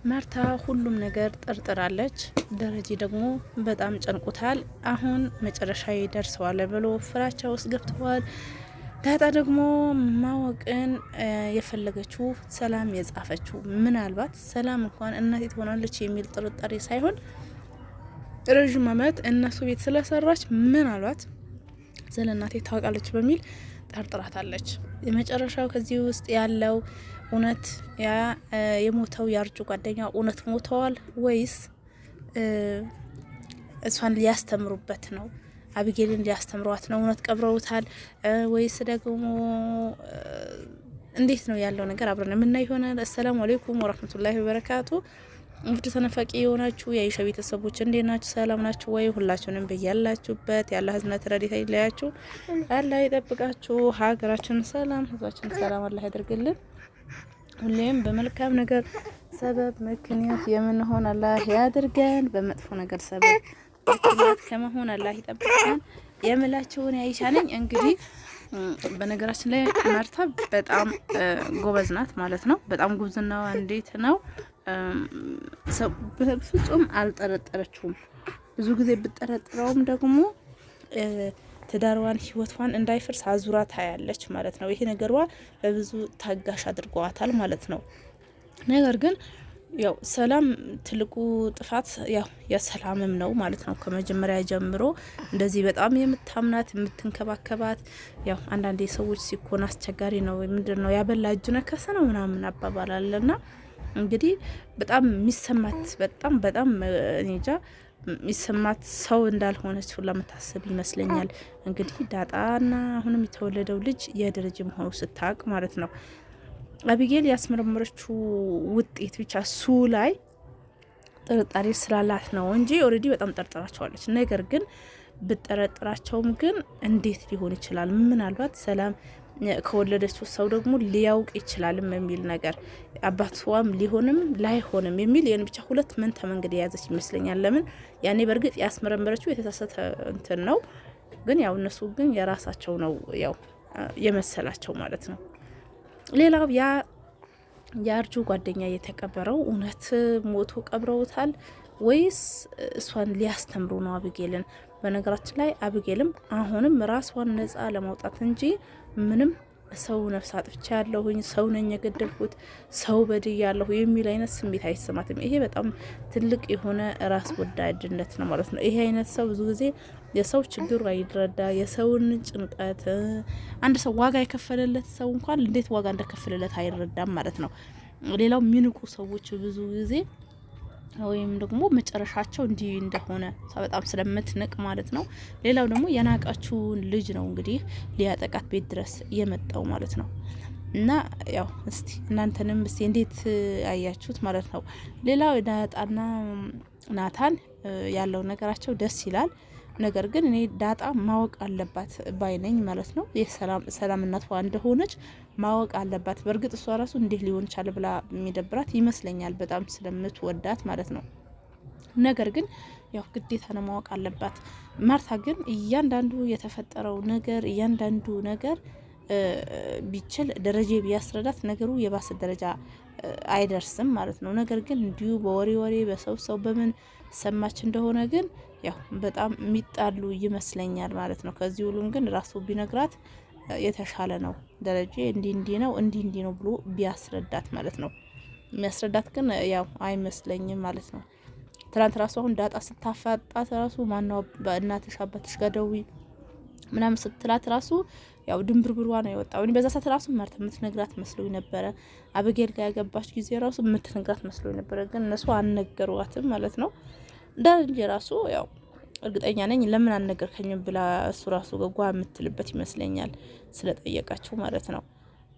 ማርታ ሁሉም ነገር ጠርጥራለች። ደረጀ ደግሞ በጣም ጨንቁታል። አሁን መጨረሻ ይደርሰዋል ብሎ ፍራቻ ውስጥ ገብተዋል። ዳጣ ደግሞ ማወቅን የፈለገችው ሰላም የጻፈችው ምናልባት ሰላም እንኳን እናቴ ትሆናለች የሚል ጥርጣሬ ሳይሆን ረጅም ዓመት እነሱ ቤት ስለሰራች ምናልባት ስለ እናቴ ታውቃለች በሚል ጠርጥራታለች። የመጨረሻው ከዚህ ውስጥ ያለው እውነት ያ የሞተው ያርጁ ጓደኛ እውነት ሞተዋል ወይስ እሷን ሊያስተምሩበት ነው? አቢጌልን ሊያስተምሯት ነው? እውነት ቀብረውታል ወይስ ደግሞ እንዴት ነው ያለው ነገር? አብረን የምናይ ይሆናል። አሰላሙ አለይኩም ወራህመቱላሂ ወበረካቱ። እንግዲህ ተነፋቂ የሆናችሁ የአይሻ ቤተሰቦች እንዴት ናችሁ? ሰላም ናችሁ ወይ? ሁላችሁንም በያላችሁበት ያለ ህዝነት ረዲታ ይለያችሁ፣ አላህ ይጠብቃችሁ። ሀገራችንን ሰላም፣ ህዝባችንን ሰላም አላህ ያደርግልን። ሁሌም በመልካም ነገር ሰበብ ምክንያት የምንሆን አላህ ያድርገን። በመጥፎ ነገር ሰበብ ምክንያት ከመሆን አላህ ይጠብቀን የምላችሁን የአይሻ ነኝ። እንግዲህ በነገራችን ላይ ማርታ በጣም ጎበዝ ናት ማለት ነው። በጣም ጉብዝናዋ እንዴት ነው? በፍጹም አልጠረጠረችውም። ብዙ ጊዜ ብጠረጥረውም ደግሞ ትዳርዋን ህይወቷን እንዳይፈርስ አዙራ ታያለች ማለት ነው። ይሄ ነገሯ በብዙ ታጋሽ አድርጓታል ማለት ነው። ነገር ግን ያው ሰላም ትልቁ ጥፋት ያው የሰላምም ነው ማለት ነው። ከመጀመሪያ ጀምሮ እንደዚህ በጣም የምታምናት የምትንከባከባት ያው አንዳንዴ ሰዎች ሲኮን አስቸጋሪ ነው። ምንድነው ያበላ እጁ ነከሰ ነው ምናምን አባባል አለና እንግዲህ በጣም የሚሰማት በጣም እንጃ የሚሰማት ሰው እንዳልሆነች ሁላ የምታስብ ይመስለኛል። እንግዲህ ዳጣና አሁንም የተወለደው ልጅ የደረጀ መሆኑ ስታቅ ማለት ነው። አቢጌል ያስመረመረችው ውጤት ብቻ እሱ ላይ ጥርጣሬ ስላላት ነው እንጂ ኦልሬዲ በጣም ጠርጥራቸዋለች። ነገር ግን ብጠረጥራቸውም ግን እንዴት ሊሆን ይችላል? ምናልባት ሰላም ከወለደችው ሰው ደግሞ ሊያውቅ ይችላልም የሚል ነገር አባቷም ሊሆንም ላይሆንም የሚል ያን ብቻ ሁለት መንታ መንገድ የያዘች ይመስለኛል። ለምን ያኔ በእርግጥ ያስመረመረችው የተሳሳተ እንትን ነው፣ ግን ያው እነሱ ግን የራሳቸው ነው ያው የመሰላቸው ማለት ነው። ሌላው የአርጁ ጓደኛ የተቀበረው እውነት ሞቶ ቀብረውታል ወይስ እሷን ሊያስተምሩ ነው አቢጌልን? በነገራችን ላይ አቢጌልም አሁንም ራስዋን ነጻ ለማውጣት እንጂ ምንም ሰው ነፍስ አጥፍቻ ያለሁኝ ሰው ነኝ የገደልኩት ሰው በድይ ያለሁ የሚል አይነት ስሜት አይሰማትም። ይሄ በጣም ትልቅ የሆነ ራስ ወዳድነት ነው ማለት ነው። ይሄ አይነት ሰው ብዙ ጊዜ የሰው ችግር አይረዳ፣ የሰውን ጭንቀት አንድ ሰው ዋጋ የከፈለለት ሰው እንኳን እንዴት ዋጋ እንደከፈለለት አይረዳም ማለት ነው። ሌላው የሚንቁ ሰዎች ብዙ ጊዜ ወይም ደግሞ መጨረሻቸው እንዲህ እንደሆነ በጣም ስለምትንቅ ማለት ነው። ሌላው ደግሞ የናቃችሁን ልጅ ነው እንግዲህ ሊያጠቃት ቤት ድረስ የመጣው ማለት ነው። እና ያው እስቲ እናንተንም እስቲ እንዴት አያችሁት ማለት ነው። ሌላው ዳጣና ናታን ያለው ነገራቸው ደስ ይላል። ነገር ግን እኔ ዳጣ ማወቅ አለባት ባይነኝ ማለት ነው። የሰላም እናቷ እንደሆነች ማወቅ አለባት። በእርግጥ እሷ ራሱ እንዴት ሊሆን ቻለ ብላ የሚደብራት ይመስለኛል፣ በጣም ስለምትወዳት ማለት ነው። ነገር ግን ያው ግዴታ ነው ማወቅ አለባት። ማርታ ግን እያንዳንዱ የተፈጠረው ነገር እያንዳንዱ ነገር ቢችል ደረጃ ቢያስረዳት ነገሩ የባሰ ደረጃ አይደርስም ማለት ነው። ነገር ግን እንዲሁ በወሬ በሰው በምን ሰማች እንደሆነ ግን ያው በጣም የሚጣሉ ይመስለኛል ማለት ነው። ከዚህ ሁሉም ግን ራሱ ቢነግራት የተሻለ ነው። ደረጃ እንዲህ ነው ብሎ ቢያስረዳት ማለት ነው። የሚያስረዳት ግን ያው አይመስለኝም ማለት ነው። ትናንት ራሱ አሁን ዳጣ ስታፋጣት ራሱ ማናው በእናትሽ አባትሽ ጋር ደውይ ምናምን ስትላት ራሱ ያው ድንብርብሯ ነው የወጣው። እኔ በዛ ሰዓት ራሱ ማርታ የምትነግራት መስሎኝ ነበረ። አቢጌል ጋር ያገባች ጊዜ ራሱ የምትነግራት መስሎኝ ነበረ፣ ግን እነሱ አልነገሯትም ማለት ነው። ደረጀ ራሱ ያው እርግጠኛ ነኝ ለምን አልነገርከኝም ብላ እሱ ራሱ ገጓ የምትልበት ይመስለኛል ስለጠየቃችሁ ማለት ነው።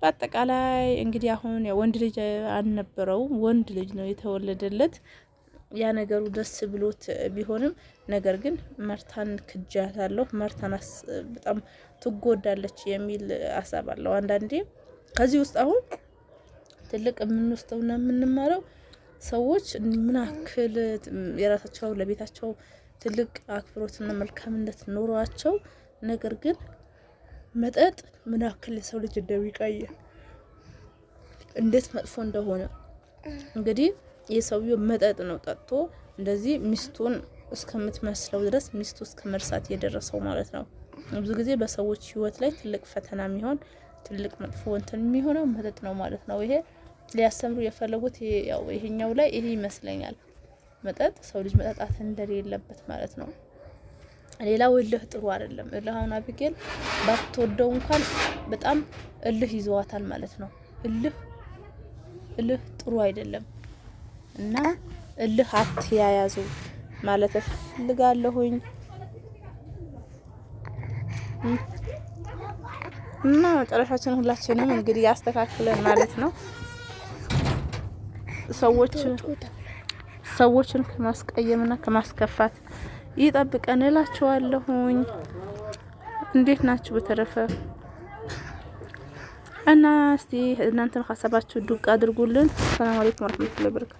በአጠቃላይ እንግዲህ አሁን ያው ወንድ ልጅ አልነበረውም፣ ወንድ ልጅ ነው የተወለደለት። ያ ነገሩ ደስ ብሎት ቢሆንም ነገር ግን ማርታን ክጃታለሁ፣ ማርታን በጣም ትጎዳለች የሚል ሀሳብ አለው። አንዳንዴ ከዚህ ውስጥ አሁን ትልቅ የምንወስደውና የምንማረው ሰዎች ምን ያክል የራሳቸው ለቤታቸው ትልቅ አክብሮትና መልካምነት ኖሯቸው ነገር ግን መጠጥ ምን ያክል የሰው ልጅ እንደሚቀይር እንዴት መጥፎ እንደሆነ እንግዲህ የሰውየው መጠጥ ነው ጠጥቶ እንደዚህ ሚስቱን እስከምትመስለው ድረስ ሚስቱ እስከመርሳት የደረሰው ማለት ነው። ብዙ ጊዜ በሰዎች ህይወት ላይ ትልቅ ፈተና የሚሆን ትልቅ መጥፎ እንትን የሚሆነው መጠጥ ነው ማለት ነው። ይሄ ሊያስተምሩ የፈለጉት ያው ይሄኛው ላይ ይሄ ይመስለኛል። መጠጥ ሰው ልጅ መጠጣት እንደሌለበት ማለት ነው። ሌላው እልህ ጥሩ አይደለም። እልህ አሁን አቢጌል ባትወደው እንኳን በጣም እልህ ይዘዋታል ማለት ነው። እልህ ጥሩ አይደለም እና እልህ አትያያዙ ማለት እፈልጋለሁኝ። እና መጨረሻችን ሁላችንም እንግዲህ ያስተካክለን ማለት ነው። ሰዎችን ከማስቀየምና ከማስከፋት ይጠብቀን እላችኋለሁኝ። እንዴት ናችሁ በተረፈ? እና እስቲ እናንተም ሀሳባችሁ ዱቅ አድርጉልን። ሰላም አለይኩም ወራህመቱላሂ ወበረካቱ።